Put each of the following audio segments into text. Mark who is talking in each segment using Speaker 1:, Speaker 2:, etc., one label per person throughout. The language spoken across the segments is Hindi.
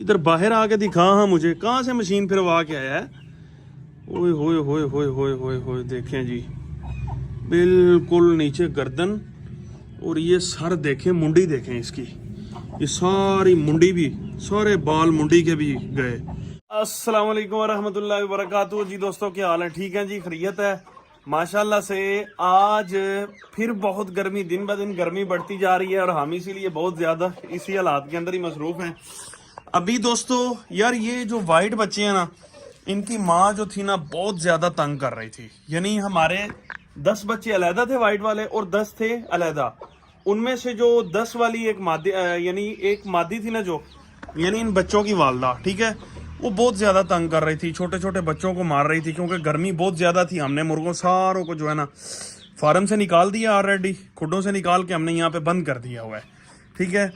Speaker 1: इधर बाहर आके दिखा, हाँ मुझे कहाँ से मशीन फिरवा के आया है। ओए होए होए होए होए होए होए, देखें जी बिल्कुल नीचे गर्दन, और ये सर देखें, मुंडी देखें इसकी, ये सारी मुंडी भी, सारे बाल मुंडी के भी गए। अस्सलाम वालेकुम वरहमतुल्लाहि वबरकातुहू जी। दोस्तों क्या हाल है? ठीक है जी, खैरियत है माशाल्लाह से। आज फिर बहुत गर्मी, दिन ब दिन गर्मी बढ़ती जा रही है और हम इसीलिए बहुत ज्यादा इसी हालात के अंदर ही मसरूफ हैं अभी। दोस्तों यार ये जो वाइट बच्चे हैं ना, इनकी माँ जो थी ना बहुत ज्यादा तंग कर रही थी। यानी हमारे 10 बच्चे अलहदा थे वाइट वाले और 10 थे अलहदा। उनमें से जो 10 वाली एक मादी, यानी एक मादी थी ना, जो यानी इन बच्चों की वालदा, ठीक है, वो बहुत ज्यादा तंग कर रही थी, छोटे छोटे बच्चों को मार रही थी क्योंकि गर्मी बहुत ज्यादा थी। हमने मुर्गों सारों को जो है ना फार्म से निकाल दिया ऑलरेडी, खुडों से निकाल के हमने यहाँ पे बंद कर दिया हुआ है, ठीक है।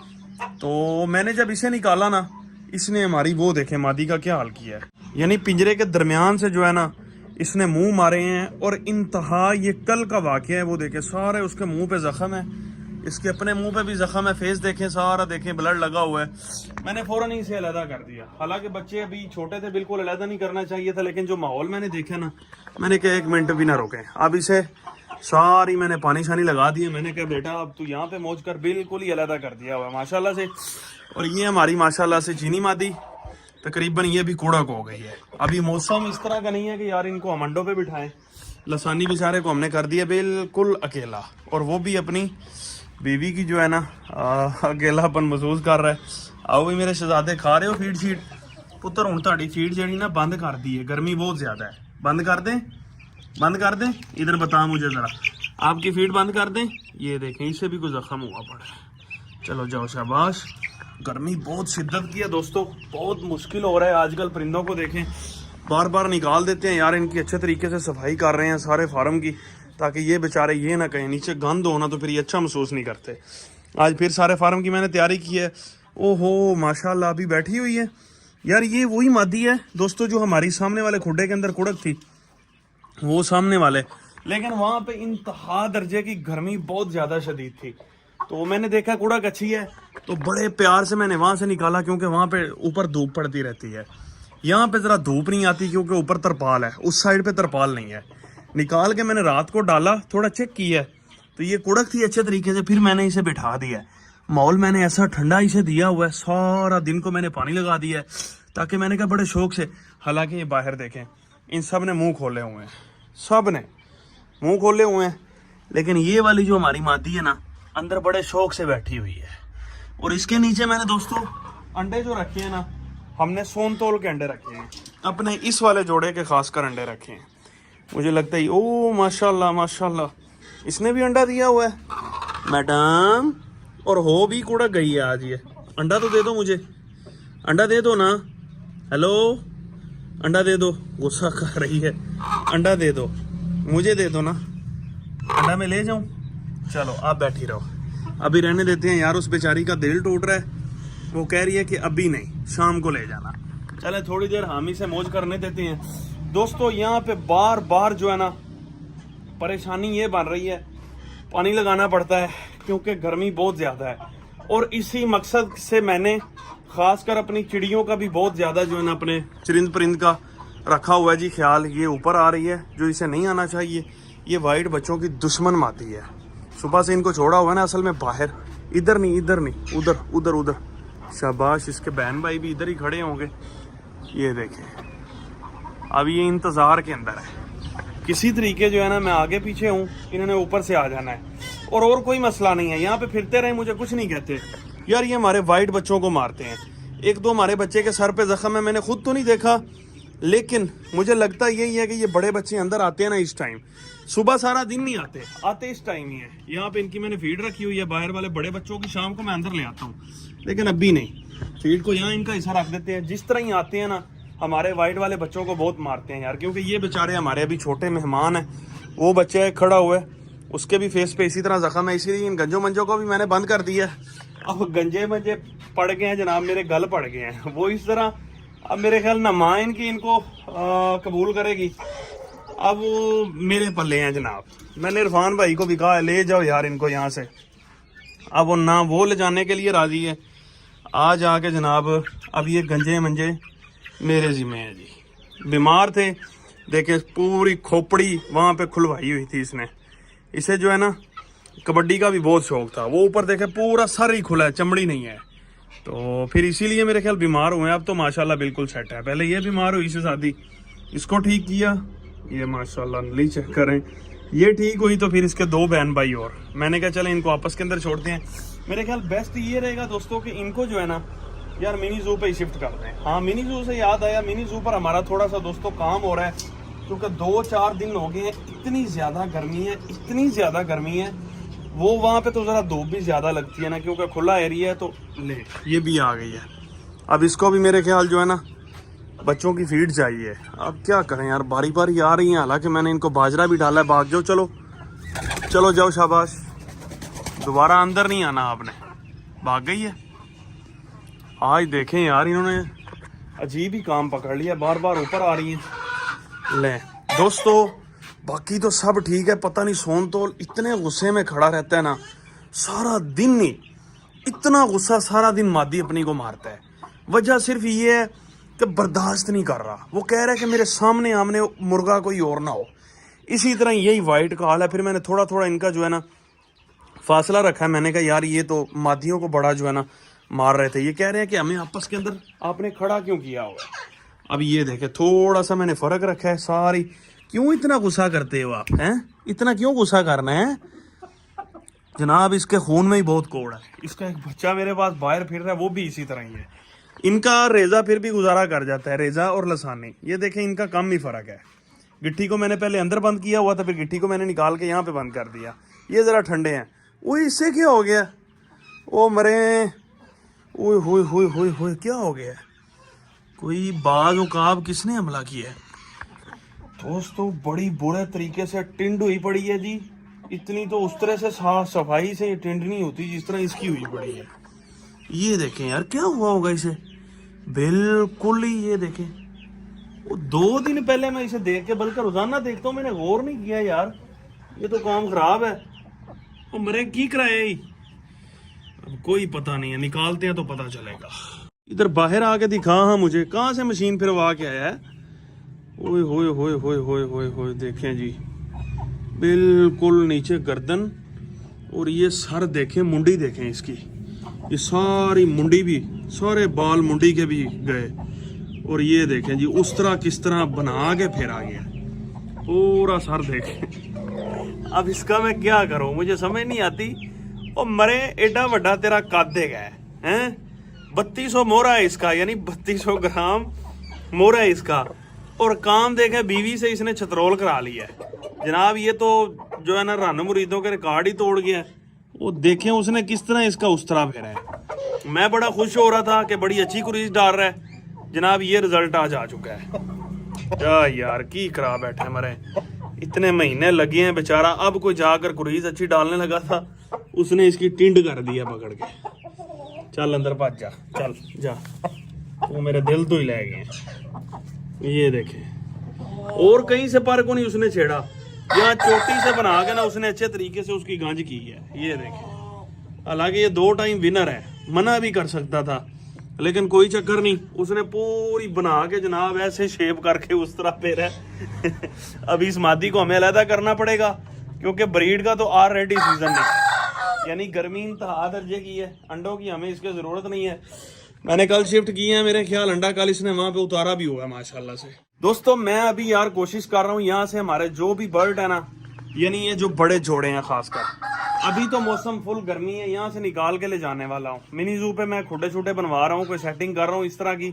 Speaker 1: तो मैंने जब इसे निकाला ना, इसने हमारी वो देखे मादी का क्या हाल किया है। यानी पिंजरे के दरमियान से जो है ना इसने मुंह मारे हैं, और इंतहा ये कल का वाकया है। वो देखे सारे उसके मुंह पे जख्म है, इसके अपने मुंह पे भी जख्म है, फेस देखें सारा, देखें ब्लड लगा हुआ है। मैंने फौरन ही इसे अलहदा कर दिया। हालांकि बच्चे अभी छोटे थे, बिल्कुल अलहदा नहीं करना चाहिए था, लेकिन जो माहौल मैंने देखा ना, मैंने कहा 1 मिनट भी ना रोके। अब इसे सारी मैंने पानी शानी लगा दिया। मैंने कहा बेटा अब तू यहाँ पे मौज कर, बिल्कुल ही अलहदा कर दिया हुआ माशाल्लाह से। और ये हमारी माशाल्लाह से चीनी मादी तकरीबन ये भी कूड़क हो गई है। अभी मौसम इस तरह का नहीं है कि यार इनको हम अंडों पे बिठाएं। लसानी बेचारे को हमने कर दिया बिल्कुल अकेला, और वो भी अपनी बीवी की जो है ना अकेलापन महसूस कर रहा है। आओ भी मेरे शहजादे, खा रहे हो फीड शीट? पुत्र हूँ ताड़ी फीड जी ना बंद कर दी है, गर्मी बहुत ज्यादा है। बंद कर दें, बंद कर दें? इधर बता मुझे जरा, आपकी फीड बंद कर दें? ये देखें इसे भी कुछ जख्म हुआ पड़ा है। चलो जाओ शाबाश। गर्मी बहुत शिद्दत की है दोस्तों, बहुत मुश्किल हो रहा है आजकल। परिंदों को देखें बार बार निकाल देते हैं यार, इनकी अच्छे तरीके से सफाई कर रहे हैं सारे फार्म की, ताकि ये बेचारे ये ना कहें नीचे गंद होना, तो फिर ये अच्छा महसूस नहीं करते। आज फिर सारे फार्म की मैंने तैयारी की है। ओहो माशाल्लाह, अभी बैठी हुई है यार। ये वही मादी है दोस्तों जो हमारी सामने वाले खुड्डे के अंदर कुड़क थी, वो सामने वाले, लेकिन वहां पे इंतहा दर्जे की गर्मी बहुत ज्यादा शदीद थी। तो मैंने देखा कुड़क अच्छी है, तो बड़े प्यार से मैंने वहां से निकाला, क्योंकि वहां पे ऊपर धूप पड़ती रहती है। यहाँ पे जरा धूप नहीं आती क्योंकि ऊपर तरपाल है, उस साइड पे तरपाल नहीं है। निकाल के मैंने रात को डाला, थोड़ा चेक किया, तो ये कुड़क थी अच्छे तरीके से। फिर मैंने इसे बिठा दिया। माहौल मैंने ऐसा ठंडा इसे दिया हुआ है, सारा दिन को मैंने पानी लगा दिया है, ताकि मैंने कहा बड़े शौक से। हालांकि ये बाहर देखें, इन सब ने मुंह खोले हुए हैं, सब ने मुंह खोले हुए हैं, लेकिन ये वाली जो हमारी मादी है ना, अंदर बड़े शौक से बैठी हुई है। और इसके नीचे मैंने दोस्तों अंडे जो रखे हैं ना, हमने सोन तोल के अंडे रखे हैं, अपने इस वाले जोड़े के खासकर अंडे रखे हैं। मुझे लगता है ओ माशाल्लाह माशाल्लाह, इसने भी अंडा दिया हुआ है मैडम, और हो भी कुड़क गई है आज ये। अंडा तो दे दो मुझे, अंडा दे दो ना। हेलो, अंडा दे दो। गुस्सा कर रही है, अंडा दे दो मुझे, दे दो ना अंडा, मैं ले जाऊं? चलो आप बैठी रहो, अभी रहने देते हैं यार। उस बेचारी का दिल टूट रहा है, वो कह रही है कि अभी नहीं, शाम को ले जाना। चले थोड़ी देर हामी से मौज करने देते हैं दोस्तों। यहाँ पे बार बार जो है ना परेशानी ये बन रही है, पानी लगाना पड़ता है क्योंकि गर्मी बहुत ज्यादा है। और इसी मकसद से मैंने खासकर अपनी चिड़ियों का भी बहुत ज्यादा जो है ना, अपने चरिंद परिंद का रखा हुआ है जी ख्याल। ये ऊपर आ रही है, जो इसे नहीं आना चाहिए। ये वाइट बच्चों की दुश्मन माती है। सुबह से इनको छोड़ा हुआ है ना असल में बाहर, इधर नहीं, इधर नहीं, उधर उधर उधर। शाबाश, इसके बहन भाई भी इधर ही खड़े होंगे। ये देखें, अब ये इंतजार के अंदर है किसी तरीके जो है ना, मैं आगे पीछे हूँ, इन्होंने ऊपर से आ जाना है। और कोई मसला नहीं है, यहाँ पे फिरते रहे, मुझे कुछ नहीं कहते यार। ये हमारे वाइट बच्चों को मारते हैं। 1-2 हमारे बच्चे के सर पे जख्म है, मैंने खुद तो नहीं देखा, लेकिन मुझे लगता यही है कि ये बड़े बच्चे अंदर आते हैं ना इस टाइम। सुबह सारा दिन नहीं आते, आते इस टाइम ही है। यहाँ पे इनकी मैंने फीड रखी हुई है, बाहर वाले बड़े बच्चों की शाम को मैं अंदर ले आता हूँ, लेकिन अभी नहीं। फीड को यहाँ इनका हिस्सा रख देते हैं। जिस तरह ही आते हैं ना, हमारे वाइट वाले बच्चों को बहुत मारते हैं यार, क्योंकि ये बेचारे हमारे अभी छोटे मेहमान हैं। वो बच्चा खड़ा हुआ है, उसके भी फेस पे इसी तरह जख्म है, इसीलिए इन गंजों मंजों को भी मैंने बंद कर दिया। अब गंजे मंजे पड़ गए हैं जनाब, मेरे गल पड़ गए हैं वो इस तरह। अब मेरे ख्याल ना माँ इनकी इनको कबूल करेगी, अब वो मेरे पल्ले हैं जनाब। मैंने इरफान भाई को भी कहा ले जाओ यार इनको यहाँ से, अब वो ना वो ले जाने के लिए राजी है। आज आके जनाब अब ये गंजे मंजे मेरे जिम्मे है जी। बीमार थे, देखे पूरी खोपड़ी वहाँ पे खुलवाई हुई थी इसने। इसे जो है ना कबड्डी का भी बहुत शौक था। वो ऊपर देखे पूरा सर ही खुला है, चमड़ी नहीं है, तो फिर इसीलिए मेरे ख्याल बीमार हुए। अब तो माशाल्लाह बिल्कुल सेट है। पहले ये बीमार हुई से शादी, इसको ठीक किया, ये माशाल्लाह नली चेक करें, ये ठीक हुई तो फिर इसके 2 बहन भाई और। मैंने कहा चले इनको आपस के अंदर छोड़ते हैं। मेरे ख्याल बेस्ट ये रहेगा दोस्तों कि इनको जो है ना यार मिनी जू पे ही शिफ्ट कर दें। हाँ, मिनी जू से याद आया, मिनी जू पर हमारा थोड़ा सा दोस्तों काम हो रहा है, क्योंकि 2-4 दिन हो गए हैं, इतनी ज़्यादा गर्मी है, इतनी ज़्यादा गर्मी है। वो वहाँ पे तो ज़रा धूप भी ज़्यादा लगती है ना, क्योंकि खुला एरिया है। तो ले ये भी आ गई है। अब इसको भी मेरे ख्याल जो है ना बच्चों की फीड चाहिए। अब क्या करें यार, बारी बारी आ रही हैं। हालांकि मैंने इनको बाजरा भी डाला है। भाग जाओ, चलो चलो जाओ, शाबाश। दोबारा अंदर नहीं आना आपने, भाग गई है। आज देखें यार इन्होंने अजीब ही काम पकड़ लिया, बार बार ऊपर आ रही हैं। ले दोस्तों, बाकी तो सब ठीक है। पता नहीं सोन तो इतने गुस्से में खड़ा रहता है ना सारा दिन ही, इतना गुस्सा सारा दिन मादी अपनी को मारता है। वजह सिर्फ ये है कि बर्दाश्त नहीं कर रहा। वो कह रहा है कि मेरे सामने आमने मुर्गा कोई और ना हो। इसी तरह यही वाइट का हाल है। फिर मैंने थोड़ा थोड़ा इनका जो है ना फासला रखा है। मैंने कहा यार ये तो मादियों को बड़ा जो है ना मार रहे थे। ये कह रहे हैं कि हमें आपस के अंदर आपने खड़ा क्यों किया हुआ। अब ये देखे थोड़ा सा मैंने फ़र्क रखा है। सारी क्यों इतना गुस्सा करते हो आप, हैं? इतना क्यों गुस्सा करना है जनाब? इसके खून में ही बहुत कोड़ है। इसका एक बच्चा मेरे पास बाहर फिर रहा है, वो भी इसी तरह ही है। इनका रेजा फिर भी गुजारा कर जाता है, रेजा और लसानी। ये देखें इनका कम ही फ़र्क है। गिट्टी को मैंने पहले अंदर बंद किया हुआ था, फिर गिट्टी को मैंने निकाल के यहाँ पे बंद कर दिया। ये ज़रा ठंडे हैं। वो इससे क्या हो गया? ओ मरे, ओए होए होए होए होए, क्या हो गया? कोई बाज उकाब किसने हमला किया है? दोस्तों बड़ी बुरे तरीके से टिंड हुई पड़ी है जी। इतनी तो उस तरह से साफ सफाई से ये टिंड नहीं होती जिस तरह इसकी हुई पड़ी है। ये देखें यार, क्या हुआ होगा इसे? बिल्कुल ही ये देखें, वो 2 दिन पहले मैं इसे देख के, बल्कि रोजाना देखता हूँ, मैंने गौर नहीं किया यार, ये तो काम खराब है। वो मरे की कराए, अब कोई पता नहीं है, निकालते हैं तो पता चलेगा। इधर बाहर आके दिखा हाँ मुझे, कहाँ से मशीन फिरवा के आया है? ओए होए होए होए होए होए होए, देखें जी बिल्कुल नीचे गर्दन, और ये सर देखें, मुंडी देखें इसकी, ये सारी मुंडी भी, सारे बाल मुंडी के भी गए। और ये देखें जी उस तरह किस तरह बना के फेरा गया, पूरा सर देखें। अब इसका मैं क्या करूं, मुझे समझ नहीं आती। और मरे एडा बड़ा तेरा कद है 3200 मोहरा है इसका, यानी 3200 ग्राम मोहरा है इसका। और काम देखे बीवी से इसने छतरोल करा लिया है जनाब। ये तो जो है ना रन मुरीदों के रिकॉर्ड ही तोड़ गया। वो देखें उसने किस तरह इसका उस तरह फेरा है। मैं बड़ा खुश हो रहा था कि बड़ी अच्छी कुरीज डाल रहा है जनाब, ये रिजल्ट आज आ चुका है। क्या यार की करा बैठे मरे, इतने महीने लगे हैं बेचारा। अब कोई जाकर कुरीज अच्छी डालने लगा था, उसने इसकी टिंड कर दिया पकड़ के। चल अंदर भाग जा, चल जा, वो मेरे दिल तो ही ले गए। ये देखे, और कहीं से पर को नहीं उसने छेड़ा, यहाँ चोटी से बना के ना उसने अच्छे तरीके से उसकी गांज की है। ये देखे, हालांकि ये 2 टाइम विनर है, मना भी कर सकता था, लेकिन कोई चक्कर नहीं, उसने पूरी बना के जनाब ऐसे शेप करके उस तरह पे है। अभी इस मादी को हमें अलहदा करना पड़ेगा, क्योंकि ब्रीड का तो ऑलरेडी सीजन है, यानी गर्मी इंतहा दर्जे की है। अंडों की हमें इसकी जरूरत नहीं है। मैंने कल शिफ्ट किया है, मेरे ख्याल अंडा कल इसने वहां पे उतारा भी हुआ है माशाल्लाह से। दोस्तों मैं अभी यार कोशिश कर रहा हूँ यहाँ से हमारे जो भी बर्ड है ना, यानी ये जो बड़े जोड़े हैं खासकर, अभी तो मौसम फुल गर्मी है, यहाँ से निकाल के ले जाने वाला हूँ। मिनी जू पे मैं खुटे छुटे बनवा रहा हूँ, कोई सेटिंग कर रहा हूँ इस तरह की।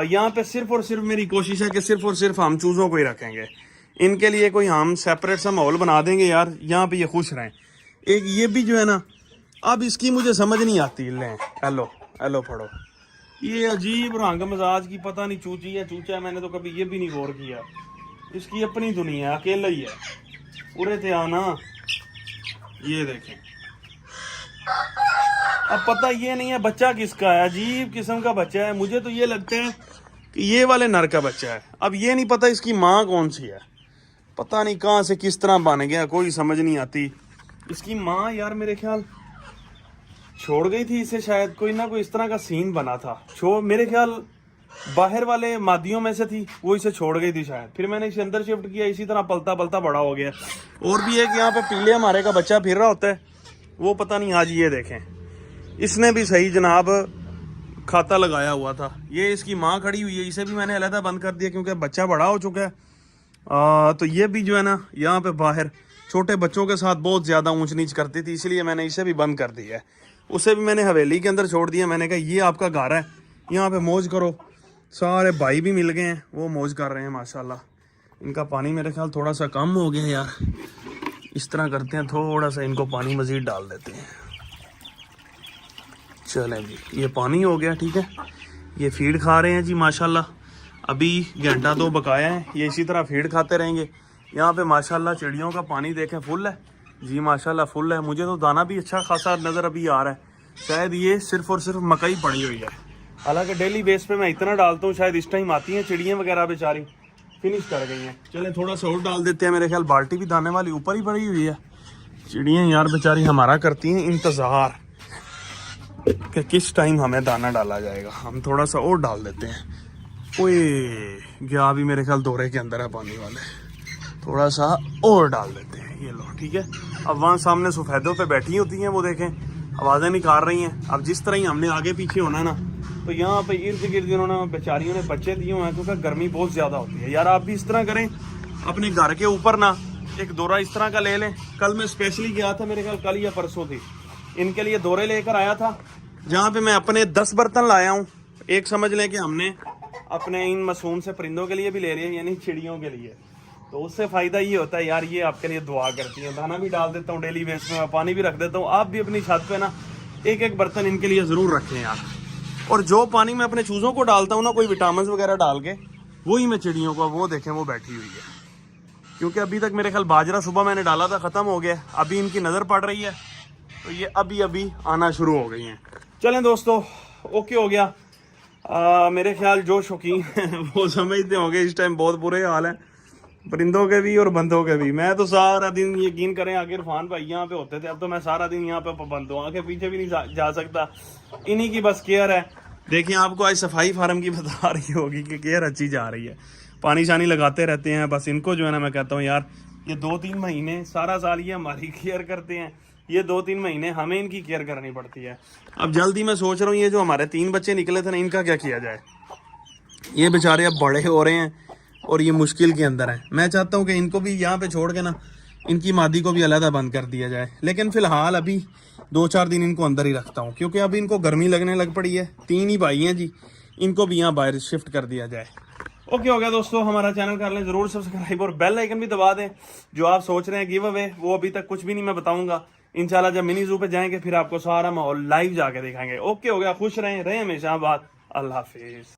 Speaker 1: यहाँ पे सिर्फ और सिर्फ मेरी कोशिश है कि सिर्फ और सिर्फ हम चूजों को ही रखेंगे। इनके लिए कोई हम सेपरेट सा माहौल बना देंगे यार, यहाँ पे ये खुश रहें। एक ये भी जो है ना, अब इसकी मुझे समझ नहीं आती। ले हेलो हेलो फड़ो, ये अजीब रंग मजाज की, पता नहीं चूची है चूचा है, मैंने तो कभी ये भी नहीं गौर किया। इसकी अपनी दुनिया, अकेला ही है, पूरे थे आना। ये देखें, अब पता ये नहीं है बच्चा किसका है, अजीब किस्म का बच्चा है। मुझे तो ये लगता है कि ये वाले नर का बच्चा है। अब ये नहीं पता इसकी माँ कौन सी है, पता नहीं कहाँ से किस तरह बन गया, कोई समझ नहीं आती। इसकी माँ यार मेरे ख्याल छोड़ गई थी इसे, शायद कोई ना कोई इस तरह का सीन बना था। मेरे ख्याल बाहर वाले मादियों में से थी, वो इसे छोड़ गई थी शायद, फिर मैंने इसे अंदर शिफ्ट किया, इसी तरह पलता पलता बड़ा हो गया। और भी एक यहाँ पे पीले हमारे का बच्चा फिर रहा होता है, वो पता नहीं आज ये देखें, इसने भी सही जनाब खाता लगाया हुआ था। ये इसकी माँ खड़ी हुई है, इसे भी मैंने अलहदा बंद कर दिया क्योंकि बच्चा बड़ा हो चुका है। तो ये भी जो है ना यहाँ पे बाहर छोटे बच्चों के साथ बहुत ज़्यादा ऊंच नीच करती थी, इसलिए मैंने इसे भी बंद कर दिया है। उसे भी मैंने हवेली के अंदर छोड़ दिया। मैंने कहा ये आपका घर है, यहाँ पे मौज करो। सारे भाई भी मिल गए हैं, वो मौज कर रहे हैं माशाल्लाह। इनका पानी मेरे ख्याल थोड़ा सा कम हो गया यार, इस तरह करते हैं, थोड़ा सा इनको पानी मज़ीद डाल देते हैं। चलें जी, ये पानी हो गया, ठीक है। ये फीड खा रहे हैं जी माशाल्लाह, अभी घंटा 2 बकाया है, ये इसी तरह फीड खाते रहेंगे। यहाँ पे माशाल्लाह चिड़ियों का पानी देखें फुल है जी, माशाल्लाह फुल है। मुझे तो दाना भी अच्छा खासा नज़र अभी आ रहा है, शायद ये सिर्फ और सिर्फ मकई पड़ी हुई है। हालांकि डेली बेस पे मैं इतना डालता हूँ, शायद इस टाइम आती हैं चिड़ियाँ वगैरह बेचारी फिनिश कर गई हैं। चलें थोड़ा सा और डाल देते हैं, मेरे ख्याल बाल्टी भी दाने वाली ऊपर ही पड़ी हुई है। चिड़ियाँ यार बेचारी हमारा करती हैं इंतज़ार कि किस टाइम हमें दाना डाला जाएगा। हम थोड़ा सा और डाल देते हैं। ओए गया भी मेरे ख्याल दोरे के अंदर है पानी वाले, थोड़ा सा और डाल देते हैं। ये लो ठीक है। अब वहाँ सामने सफ़ेदों पे बैठी होती हैं, वो देखें आवाज़ें निकाल रही हैं। अब जिस तरह ही हमने आगे पीछे होना है ना, तो यहाँ पे इर्द गिर्द इन्होंने बेचारियों ने बच्चे दिए हुए हैं, क्योंकि गर्मी बहुत ज़्यादा होती है। यार आप भी इस तरह करें, अपने घर के ऊपर ना एक दोरा इस तरह का ले लें। कल मैं स्पेशली गया था, मेरे ख्याल कल या परसों थी, इनके लिए दोरे लेकर आया था, जहाँ पे मैं अपने 10 बर्तन लाया हूँ। एक समझ लें कि हमने अपने इन मासूम से परिंदों के लिए भी ले लिए, यानी चिड़ियों के लिए। तो उससे फ़ायदा ये होता है यार, ये आपके लिए दुआ करती है। दाना भी डाल देता हूँ डेली बेस में, पानी भी रख देता हूँ। आप भी अपनी छत पे ना एक एक बर्तन इनके लिए ज़रूर रखें यार। और जो पानी मैं अपने चूज़ों को डालता हूँ ना, कोई विटामिन वगैरह डाल के, वही मैं चिड़ियों को, वो देखें वो बैठी हुई है। क्योंकि अभी तक मेरे ख्याल बाजरा सुबह मैंने डाला था, ख़त्म हो गया। अभी इनकी नज़र पड़ रही है, तो ये अभी अभी आना शुरू हो गई हैं। चलें दोस्तों, ओके हो गया। मेरे ख्याल जो शौकीन हैं वो समझते होंगे इस टाइम बहुत बुरे हाल हैं, परिंदों के भी और बंदों के भी। मैं तो सारा दिन, यकीन करें, आगे इरफान भाई यहाँ पे होते थे, अब तो मैं सारा दिन यहाँ पे पाबंद हूँ, आगे पीछे भी नहीं जा सकता। इन्हीं की बस केयर है। देखिए आपको आज सफाई फार्म की बता रही होगी कि केयर अच्छी जा रही है, पानी शानी लगाते रहते हैं। बस इनको जो है ना, मैं कहता हूँ यार, ये 2-3 महीने सारा साल ये हमारी केयर करते हैं, ये 2-3 महीने हमें इनकी केयर करनी पड़ती है। अब जल्दी मैं सोच रहा हूँ, ये जो हमारे 3 बच्चे निकले थे ना, इनका क्या किया जाए। ये बेचारे अब बड़े हो रहे हैं और ये मुश्किल के अंदर है। मैं चाहता हूँ कि इनको भी यहाँ पे छोड़ के ना, इनकी मादी को भी अलहदा बंद कर दिया जाए। लेकिन फ़िलहाल अभी 2-4 दिन इनको अंदर ही रखता हूँ, क्योंकि अभी इनको गर्मी लगने लग पड़ी है। 3 ही भाई हैं जी, इनको भी यहाँ बाहर शिफ्ट कर दिया जाए। ओके हो गया दोस्तों, हमारा चैनल कर लें ज़रूर सब्सक्राइब और बेल आइकन भी दबा दें। जो आप सोच रहे हैं गिव अवे, वो अभी तक कुछ भी नहीं, मैं बताऊँगा इंशाल्लाह। जब मिनी ज़ू पे जाएंगे फिर आपको सारा माहौल लाइव जाके दिखाएंगे। ओके हो गया, खुश रहें हमेशा। बात, अल्लाह हाफिज़।